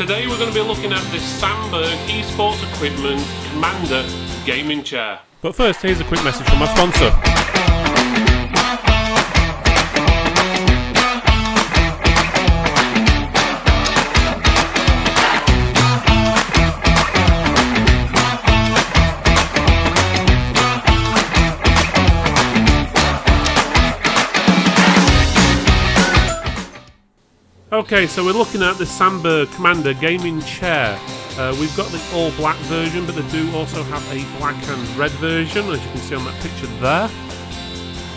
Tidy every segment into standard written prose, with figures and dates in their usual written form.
Today we're going to be looking at this Sandberg Esports Equipment Commander Gaming Chair. But first, here's a quick message from my sponsor. Okay, so we're looking at the Sandberg Commander Gaming Chair. We've got the all black version, but they do also have a black and red version, as you can see on that picture there.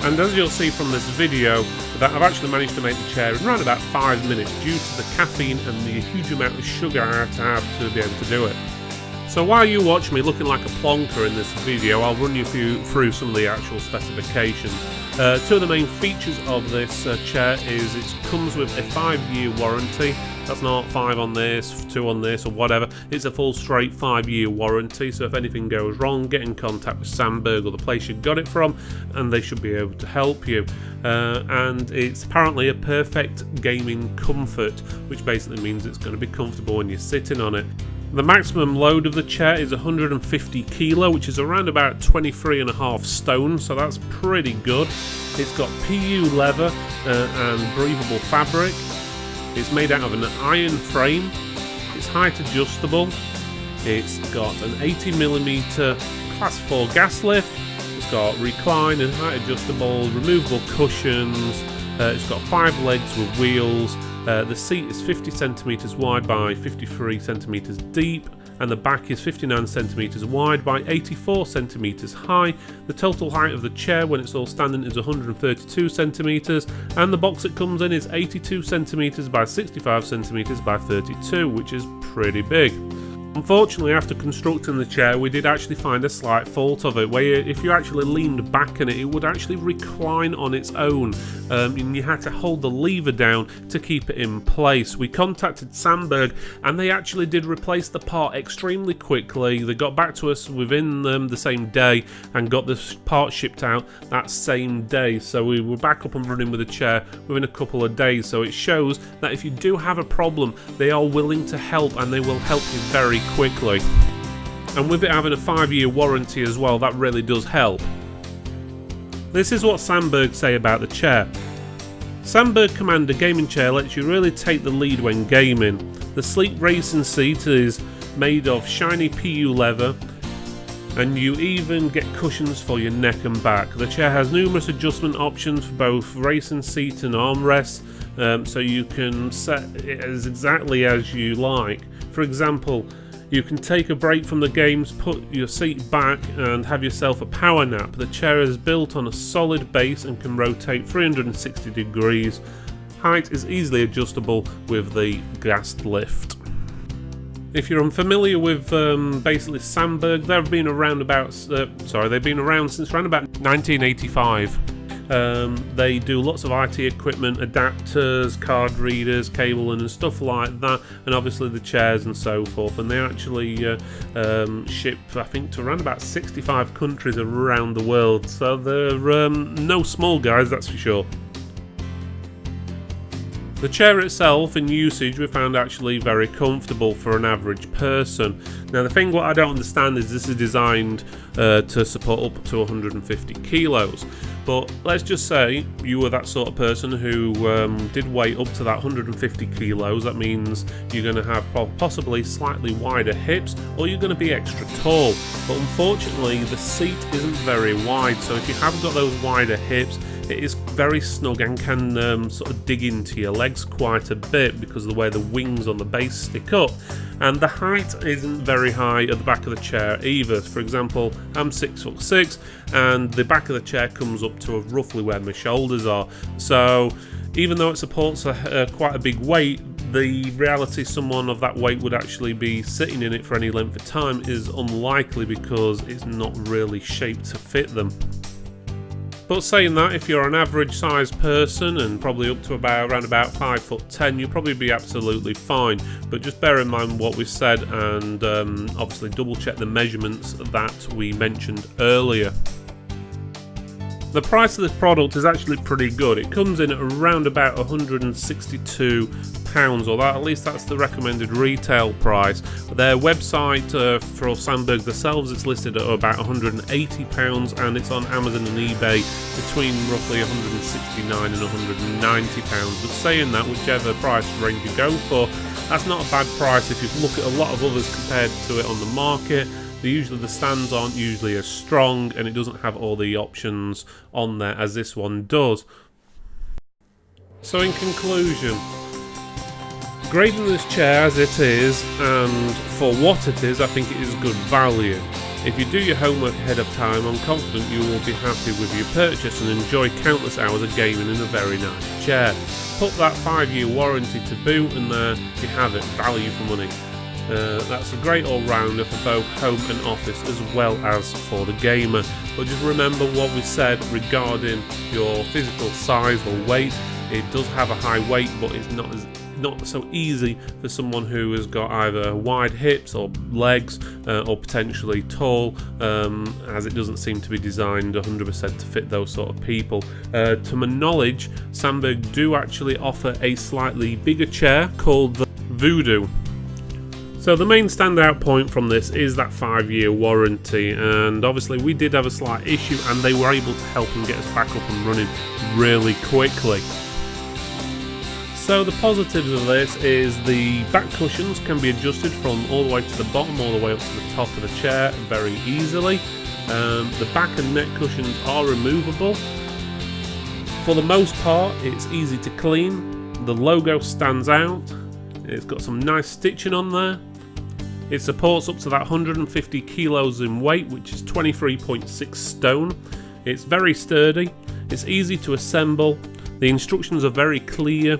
And as you'll see from this video, that I've actually managed to make the chair in around about 5 minutes due to the caffeine and the huge amount of sugar I had to have to be able to do it. So while you watch me looking like a plonker in this video, I'll run you through some of the actual specifications. Two of the main features of this chair is it comes with a 5-year warranty. That's not 5 on this, 2 on this or whatever. It's a full straight 5-year warranty, so if anything goes wrong, get in contact with Sandberg or the place you got it from and they should be able to help you. And it's apparently a perfect gaming comfort, which basically means it's going to be comfortable when you're sitting on it. The maximum load of the chair is 150 kilo, which is around about 23.5 stone, so that's pretty good. It's got PU leather and breathable fabric. It's made out of an iron frame. It's height adjustable. It's got an 80mm class 4 gas lift. It's got recline and height adjustable, removable cushions. It's got 5 legs with wheels. The seat is 50 centimeters wide by 53 centimeters deep, and the back is 59 centimeters wide by 84 centimeters high. The total height of the chair when it's all standing is 132 centimeters, and the box it comes in is 82 centimeters by 65 centimeters by 32, which is pretty big. Unfortunately, after constructing the chair, we did actually find a slight fault of it, where if you actually leaned back in it, it would actually recline on its own, and you had to hold the lever down to keep it in place. We contacted Sandberg, and they actually did replace the part extremely quickly. They got back to us within the same day and got the part shipped out that same day, so we were back up and running with the chair within a couple of days. So it shows that if you do have a problem, they are willing to help, and they will help you very quickly. And with it having a 5-year warranty as well, that really does help. This is what Sandberg say about the chair. Sandberg Commander Gaming Chair lets you really take the lead when gaming. The sleek racing seat is made of shiny PU leather, and you even get cushions for your neck and back. The chair has numerous adjustment options for both racing seat and armrests, so you can set it as exactly as you like. For example, you can take a break from the games, put your seat back and have yourself a power nap. The chair is built on a solid base and can rotate 360 degrees. Height is easily adjustable with the gas lift. If you're unfamiliar with basically Sandberg, they've been around they've been around since around about 1985. They do lots of IT equipment, adapters, card readers, cabling and stuff like that, and obviously the chairs and so forth. And they actually ship, I think, to around about 65 countries around the world, so they're no small guys, that's for sure. The chair itself in usage we found actually very comfortable for an average person. Now the thing what I don't understand is this is designed to support up to 150 kilos. But let's just say you were that sort of person who did weigh up to that 150 kilos. That means you're going to have possibly slightly wider hips, or you're going to be extra tall. But unfortunately the seat isn't very wide, so if you haven't got those wider hips, it is very snug and can sort of dig into your legs quite a bit because of the way the wings on the base stick up. And the height isn't very high at the back of the chair either. For example, I'm 6'6", and the back of the chair comes up to roughly where my shoulders are. So even though it supports quite a big weight, the reality someone of that weight would actually be sitting in it for any length of time is unlikely because it's not really shaped to fit them. But saying that, if you're an average sized person and probably up to around about 5'10", you'll probably be absolutely fine. But just bear in mind what we said, and obviously double check the measurements that we mentioned earlier. The price of this product is actually pretty good. It comes in at around about £162, or at least that's the recommended retail price. Their website for Sandberg themselves, it's listed at about £180, and it's on Amazon and eBay between roughly £169 and £190. But saying that, whichever price range you go for, that's not a bad price if you look at a lot of others compared to it on the market. The stands aren't usually as strong, and it doesn't have all the options on there as this one does. So in conclusion, grading this chair as it is, and for what it is, I think it is good value. If you do your homework ahead of time, I'm confident you will be happy with your purchase and enjoy countless hours of gaming in a very nice chair. Put that 5-year warranty to boot, and there you have it, value for money. That's a great all-rounder for both home and office, as well as for the gamer. But just remember what we said regarding your physical size or weight. It does have a high weight, but it's not so easy for someone who has got either wide hips or legs, or potentially tall, as it doesn't seem to be designed 100% to fit those sort of people. To my knowledge, Sandberg do actually offer a slightly bigger chair called the Voodoo. So the main standout point from this is that 5-year warranty, and obviously we did have a slight issue, and they were able to help and get us back up and running really quickly. So the positives of this is the back cushions can be adjusted from all the way to the bottom all the way up to the top of the chair very easily. The back and neck cushions are removable. For the most part, it's easy to clean. The logo stands out. It's got some nice stitching on there. It supports up to that 150 kilos in weight, which is 23.6 stone. It's very sturdy. It's easy to assemble. The instructions are very clear.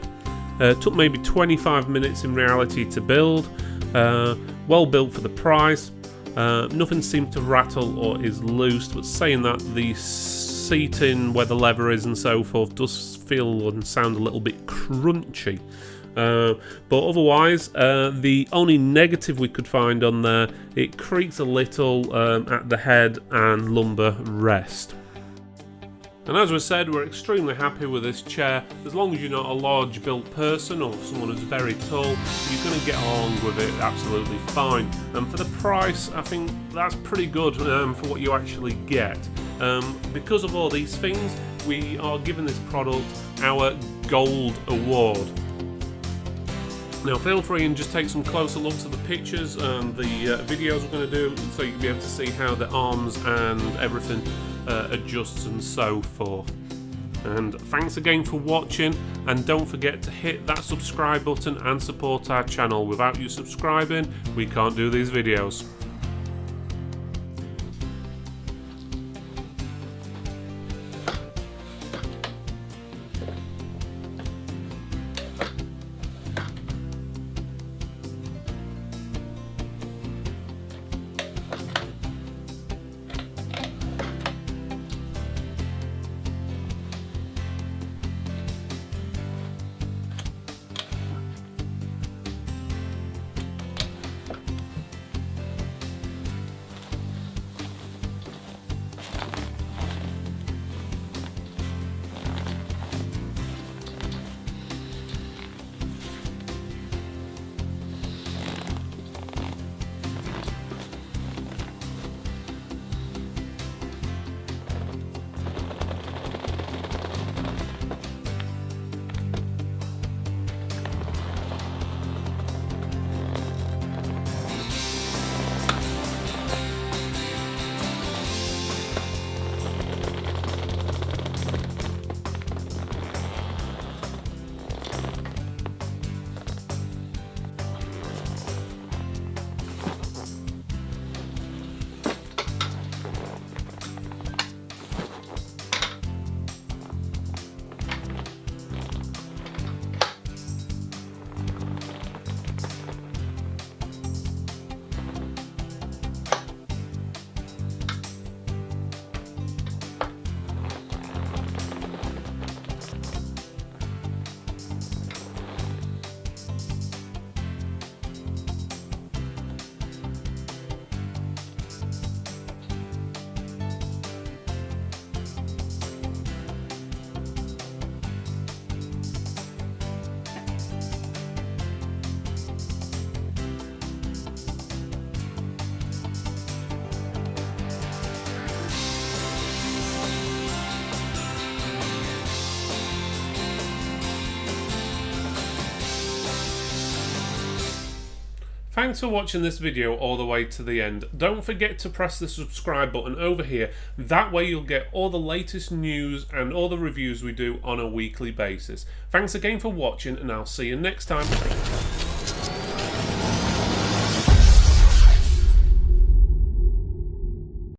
Took maybe 25 minutes in reality to build. Well built for the price. Nothing seemed to rattle or is loose, but saying that, the seating where the lever is and so forth does feel and sound a little bit crunchy. But otherwise, the only negative we could find on there, it creaks a little at the head and lumbar rest. And as we said, we're extremely happy with this chair. As long as you're not a large built person or someone who's very tall, you're going to get along with it absolutely fine. And for the price, I think that's pretty good for what you actually get. Because of all these things, we are giving this product our Gold Award. Now feel free and just take some closer looks at the pictures and the videos we're going to do, so you'll be able to see how the arms and everything adjusts and so forth. And thanks again for watching, and don't forget to hit that subscribe button and support our channel. Without you subscribing, we can't do these videos. Thanks for watching this video all the way to the end. Don't forget to press the subscribe button over here. That way you'll get all the latest news and all the reviews we do on a weekly basis. Thanks again for watching, and I'll see you next time.